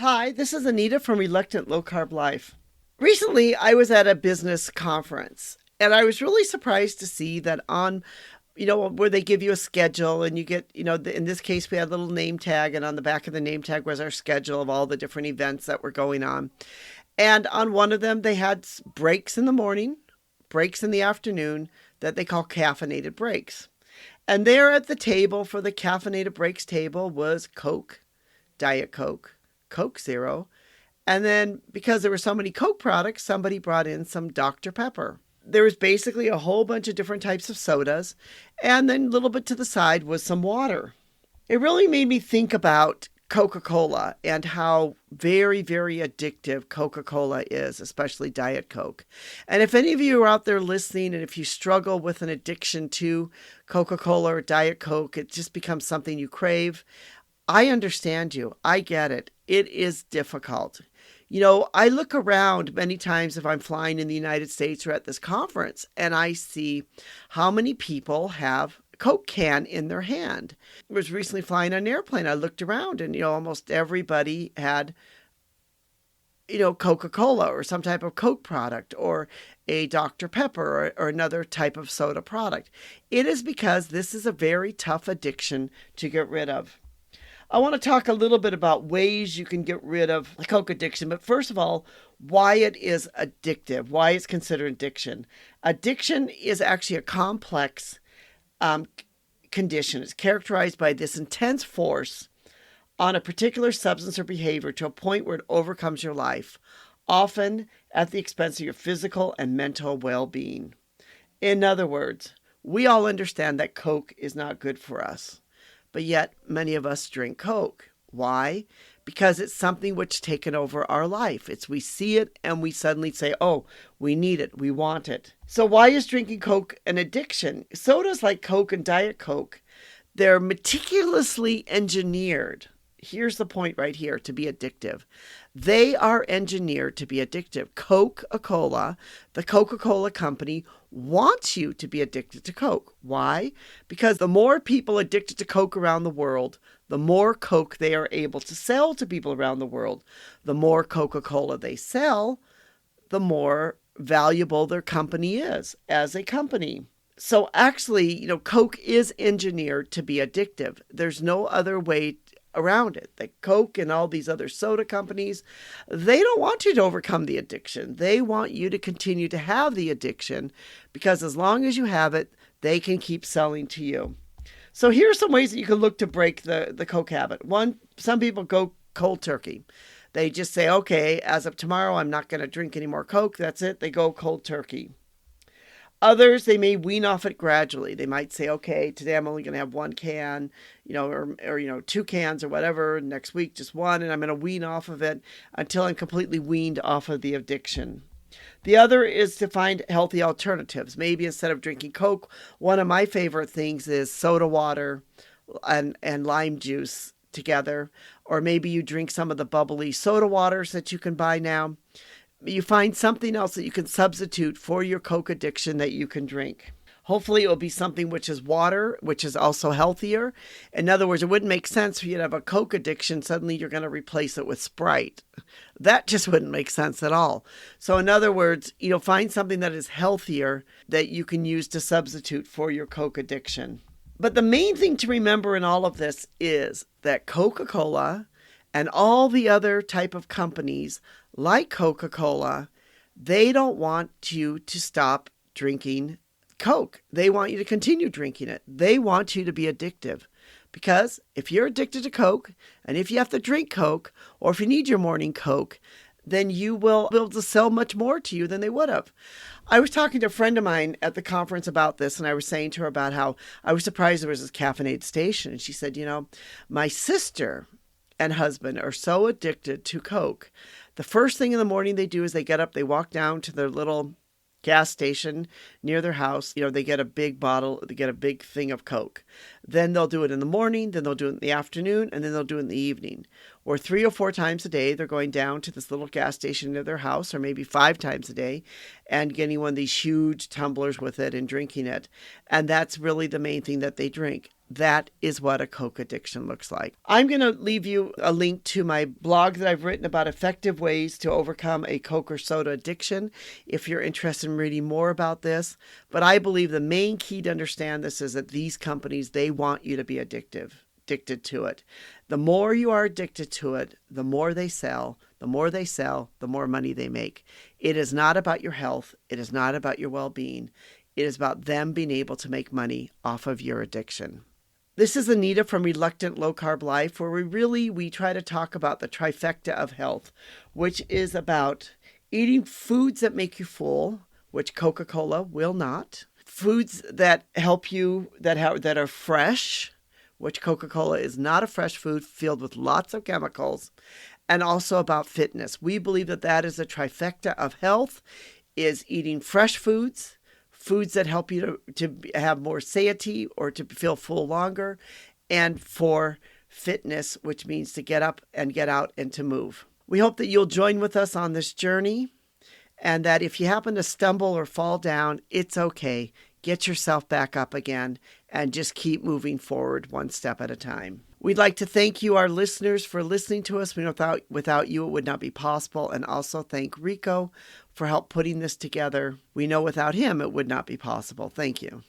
Hi, this is Anita from Reluctant Low Carb Life. Recently, I was at a business conference and I was really surprised to see that where they give you a schedule and you get, in this case, we had a little name tag, and on the back of the name tag was our schedule of all the different events that were going on. And on one of them, they had breaks in the morning, breaks in the afternoon that they call caffeinated breaks. And there at the table for the caffeinated breaks table was Coke, Diet Coke, Coke Zero. And then because there were so many Coke products, somebody brought in some Dr. Pepper. There was basically a whole bunch of different types of sodas. And then a little bit to the side was some water. It really made me think about Coca-Cola and how very, very addictive Coca-Cola is, especially Diet Coke. And if any of you are out there listening, and if you struggle with an addiction to Coca-Cola or Diet Coke, it just becomes something you crave. I understand you. I get it. It is difficult. I look around many times if I'm flying in the United States or at this conference, and I see how many people have Coke can in their hand. I was recently flying on an airplane. I looked around and, almost everybody had, Coca-Cola or some type of Coke product or a Dr. Pepper or another type of soda product. It is because this is a very tough addiction to get rid of. I want to talk a little bit about ways you can get rid of the Coke addiction. But first of all, why it is addictive, why it's considered addiction. Addiction is actually a complex condition. It's characterized by this intense force on a particular substance or behavior to a point where it overcomes your life, often at the expense of your physical and mental well-being. In other words, we all understand that Coke is not good for us, but yet many of us drink Coke. Why? Because it's something which taken over our life. We see it and we suddenly say, oh, we need it, we want it. So why is drinking Coke an addiction? Sodas like Coke and Diet Coke, they're meticulously engineered. Here's the point right here, to be addictive. They are engineered to be addictive. Coca-Cola, the Coca-Cola company, wants you to be addicted to Coke. Why? Because the more people addicted to Coke around the world, the more Coke they are able to sell to people around the world. The more Coca-Cola they sell, the more valuable their company is as a company. So actually, Coke is engineered to be addictive. There's no other way around it. The Coke and all these other soda companies, they don't want you to overcome the addiction. They want you to continue to have the addiction because as long as you have it, they can keep selling to you. So here are some ways that you can look to break the Coke habit. One, some people go cold turkey. They just say, okay, as of tomorrow, I'm not going to drink any more Coke. That's it. They go cold turkey. Others, they may wean off it gradually. They might say, okay, today I'm only going to have one can, or 2 cans or whatever. Next week, just one, and I'm going to wean off of it until I'm completely weaned off of the addiction. The other is to find healthy alternatives. Maybe instead of drinking Coke, one of my favorite things is soda water and lime juice together. Or maybe you drink some of the bubbly soda waters that you can buy now. You find something else that you can substitute for your Coke addiction that you can drink. Hopefully it will be something which is water, which is also healthier. In other words, it wouldn't make sense for you to have a Coke addiction. Suddenly you're going to replace it with Sprite. That just wouldn't make sense at all. So in other words, find something that is healthier that you can use to substitute for your Coke addiction. But the main thing to remember in all of this is that Coca-Cola and all the other type of companies like Coca-Cola, they don't want you to stop drinking Coke. They want you to continue drinking it. They want you to be addictive. Because if you're addicted to Coke, and if you have to drink Coke, or if you need your morning Coke, then you will be able to sell much more to you than they would have. I was talking to a friend of mine at the conference about this, and I was saying to her about how I was surprised there was this caffeinated station. And she said, my sister and husband are so addicted to Coke. The first thing in the morning they do is they get up, they walk down to their little gas station near their house. They get a big bottle, they get a big thing of Coke. Then they'll do it in the morning, then they'll do it in the afternoon, and then they'll do it in the evening. Or 3 or 4 times a day, they're going down to this little gas station near their house, or maybe 5 times a day, and getting one of these huge tumblers with it and drinking it. And that's really the main thing that they drink. That is what a Coke addiction looks like. I'm going to leave you a link to my blog that I've written about effective ways to overcome a Coke or soda addiction if you're interested in reading more about this. But I believe the main key to understand this is that these companies, they want you to be addicted to it. The more you are addicted to it, the more they sell. The more they sell, the more money they make. It is not about your health. It is not about your well-being. It is about them being able to make money off of your addiction. This is Anita from Reluctant Low Carb Life, where we try to talk about the trifecta of health, which is about eating foods that make you full, which Coca-Cola will not. Foods that help you, that are fresh, which Coca-Cola is not a fresh food filled with lots of chemicals, and also about fitness. We believe that is a trifecta of health, is eating fresh foods that help you to have more satiety or to feel full longer, and for fitness, which means to get up and get out and to move. We hope that you'll join with us on this journey, and that if you happen to stumble or fall down, it's okay. Get yourself back up again and just keep moving forward one step at a time. We'd like to thank you, our listeners, for listening to us. We know without you, it would not be possible. And also thank Rico for help putting this together. We know without him, it would not be possible. Thank you.